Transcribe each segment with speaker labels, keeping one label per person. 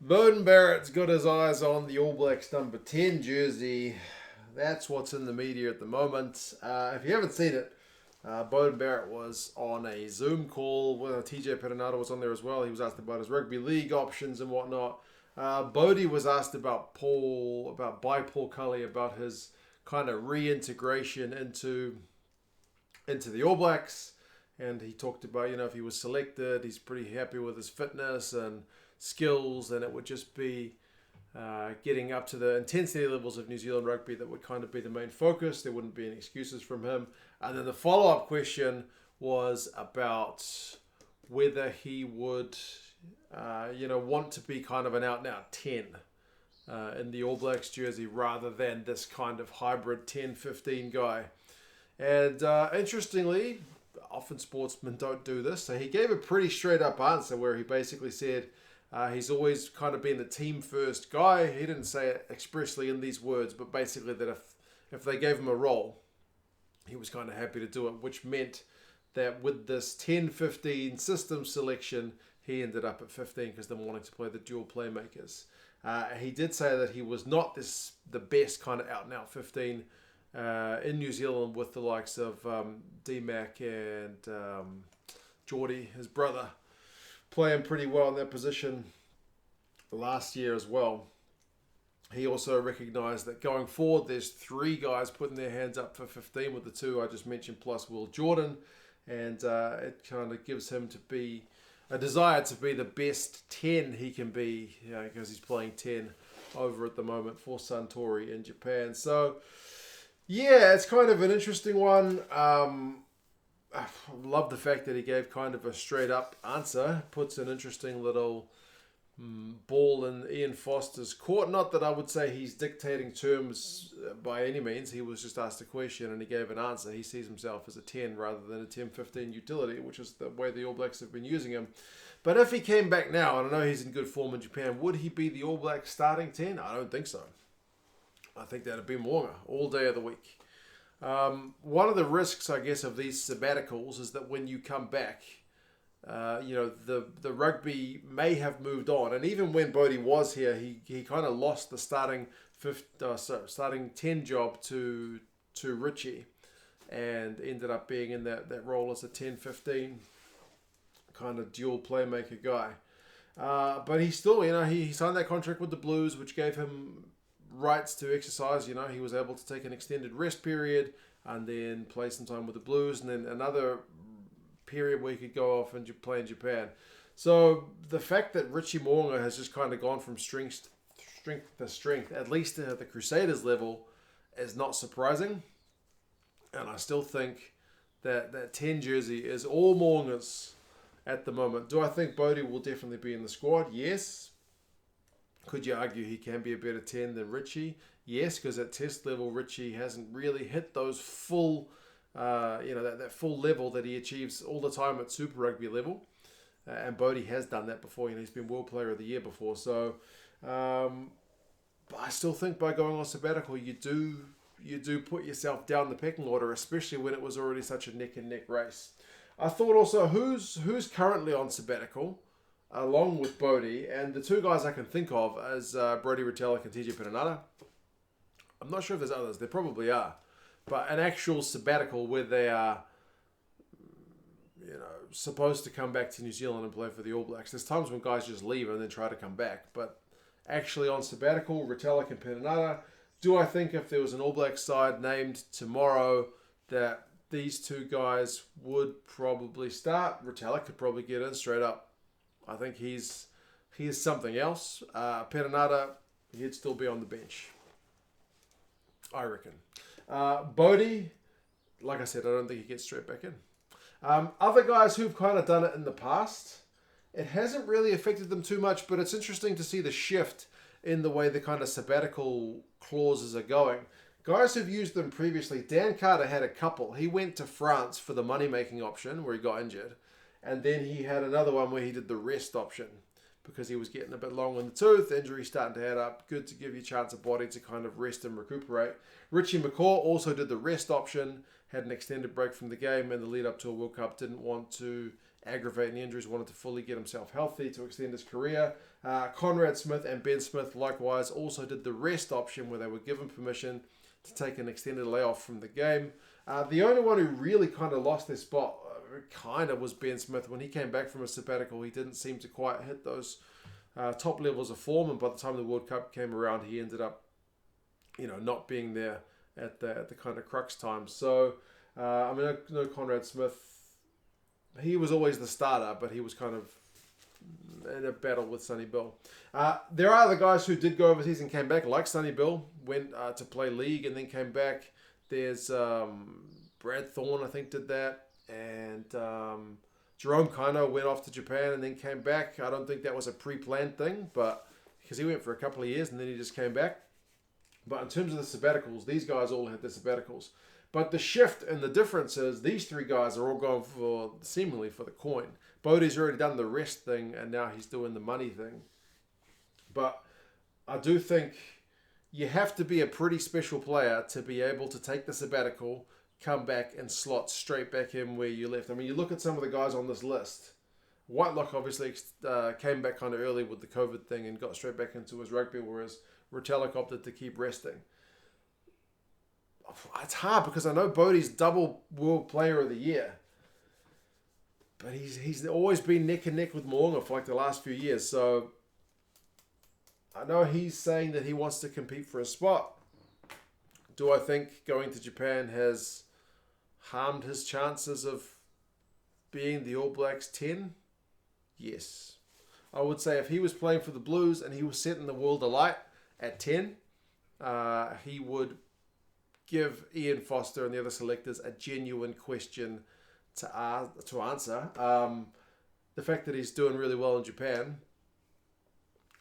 Speaker 1: Beauden Barrett's got his eyes on the All Blacks number 10 jersey. That's what's in the media at the moment. If you haven't seen it, Beauden Barrett was on a Zoom call with TJ Perenara was on there as well. He was asked about his rugby league options and whatnot. Bodie was asked about Paul Cully, about his kind of reintegration into the All Blacks, and he talked about if he was selected, he's pretty happy with his fitness and skills, and it would just be getting up to the intensity levels of New Zealand rugby that would kind of be the main focus. There wouldn't be any excuses from him. And then the follow-up question was about whether he would, want to be kind of an out-and-out 10 in the All Blacks jersey rather than this kind of hybrid 10-15 guy. And interestingly, often sportsmen don't do this, so he gave a pretty straight-up answer where he basically said he's always kind of been the team-first guy. He didn't say it expressly in these words, but basically that if they gave him a role, he was kind of happy to do it, which meant that with this 10-15 system selection, he ended up at 15 because they're wanting to play the dual playmakers. He did say that he was not the best kind of out-and-out 15 in New Zealand with the likes of D-Mac and Jordie, his brother, playing pretty well in that position last year as well. He also recognised that going forward, there's three guys putting their hands up for 15 with the two I just mentioned plus Will Jordan, and it kind of gives him to be a desire to be the best 10 he can be, because he's playing 10 over at the moment for Suntory in Japan. So, yeah, it's kind of an interesting one. I love the fact that he gave kind of a straight up answer. Puts an interesting little ball in Ian Foster's court. Not that I would say he's dictating terms by any means. He was just asked a question and he gave an answer. He sees himself as a 10 rather than a 10-15 utility, which is the way the All Blacks have been using him. But if he came back now, and I know he's in good form in Japan, would he be the All Blacks starting 10? I don't think so. I think that'd be Mo'unga all day of the week. One of the risks, I guess, of these sabbaticals is that when you come back, the rugby may have moved on. And even when Bodie was here, he kind of lost the starting 10 job to Richie and ended up being in that role as a 10-15 kind of dual playmaker guy. But he still, he signed that contract with the Blues, which gave him rights to exercise. He was able to take an extended rest period and then play some time with the Blues, and then another period where he could go off and play in Japan. So the fact that Richie Mo'unga has just kind of gone from strength to strength, at least at the Crusaders level, is not surprising. And I still think that 10 jersey is all Mo'unga's at the moment. Do I think Bodie will definitely be in the squad? Yes. Could you argue he can be a better 10 than Richie? Yes, because at test level, Richie hasn't really hit those full, that full level that he achieves all the time at Super Rugby level. And Bodie has done that before. He's been World Player of the Year before. So, but I still think by going on sabbatical, you do put yourself down the pecking order, especially when it was already such a neck and neck race. I thought also who's currently on sabbatical, along with Bodie, and the two guys I can think of as Brodie Retallick and TJ Perenara. I'm not sure if there's others. There probably are. But an actual sabbatical where they are, supposed to come back to New Zealand and play for the All Blacks. There's times when guys just leave and then try to come back. But actually on sabbatical, Retallick and Perenara. Do I think if there was an All Blacks side named tomorrow that these two guys would probably start? Retallick could probably get in straight up. I think he's something else. Perenara, he'd still be on the bench, I reckon. Bodie, like I said, I don't think he gets straight back in. Other guys who've kind of done it in the past, it hasn't really affected them too much, but it's interesting to see the shift in the way the kind of sabbatical clauses are going. Guys who've used them previously, Dan Carter had a couple. He went to France for the money-making option where he got injured. And then he had another one where he did the rest option because he was getting a bit long in the tooth. Injury starting to add up. Good to give you a chance of body to kind of rest and recuperate. Richie McCaw also did the rest option, had an extended break from the game in the lead up to a World Cup. Didn't want to aggravating injuries, wanted to fully get himself healthy to extend his career. Conrad Smith and Ben Smith likewise also did the rest option where they were given permission to take an extended layoff from the game. The only one who really kind of lost their spot was Ben Smith. When he came back from a sabbatical, he didn't seem to quite hit those top levels of form, and by the time the World Cup came around, he ended up, not being there at the kind of crux time. So, I know Conrad Smith, he was always the starter, but he was kind of in a battle with Sonny Bill. There are other guys who did go overseas and came back, like Sonny Bill, went to play league and then came back. There's Brad Thorne, I think, did that, and Jerome Kaino went off to Japan and then came back. I don't think that was a pre-planned thing, but because he went for a couple of years and then he just came back. But in terms of the sabbaticals, these guys all had their sabbaticals. But the shift and the difference is these three guys are all going seemingly for the coin. Beauden's already done the rest thing, and now he's doing the money thing. But I do think you have to be a pretty special player to be able to take the sabbatical, come back and slot straight back in where you left. I mean, you look at some of the guys on this list. Whitelock obviously came back kind of early with the COVID thing and got straight back into his rugby, whereas Retallick opted to keep resting. It's hard because I know Beauden's double World Player of the Year, but he's always been neck and neck with Mo'unga for like the last few years. So I know he's saying that he wants to compete for a spot. Do I think going to Japan has harmed his chances of being the All Blacks 10? Yes. I would say if he was playing for the Blues and he was setting the world alight at 10, he would give Ian Foster and the other selectors a genuine question to answer. The fact that he's doing really well in Japan,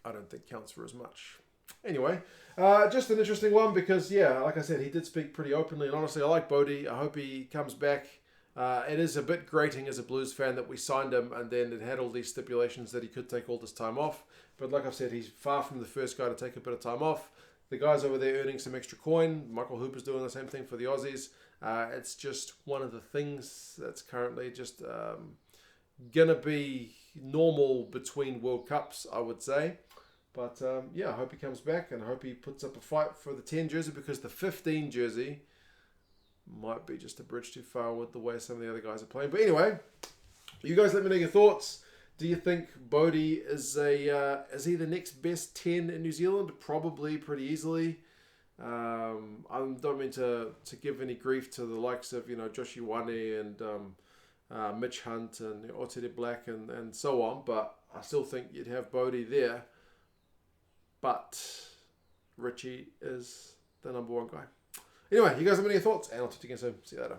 Speaker 1: I don't think counts for as much. Anyway, just an interesting one because, like I said, he did speak pretty openly. And honestly, I like Beauden. I hope he comes back. It is a bit grating as a Blues fan that we signed him and then it had all these stipulations that he could take all this time off. But like I've said, he's far from the first guy to take a bit of time off. The guys over there earning some extra coin. Michael Hooper's doing the same thing for the Aussies. It's just one of the things that's currently just going to be normal between World Cups, I would say. But I hope he comes back and I hope he puts up a fight for the 10 jersey because the 15 jersey might be just a bridge too far with the way some of the other guys are playing. But anyway, you guys let me know your thoughts. Do you think Beauden is he the next best 10 in New Zealand? Probably pretty easily. I don't mean to give any grief to the likes of Josh Ioane and Mitch Hunt and Otere Black and so on, but I still think you'd have Beauden there. But Richie is the number one guy. Anyway, you guys have any thoughts? And I'll talk to you again soon. See you later.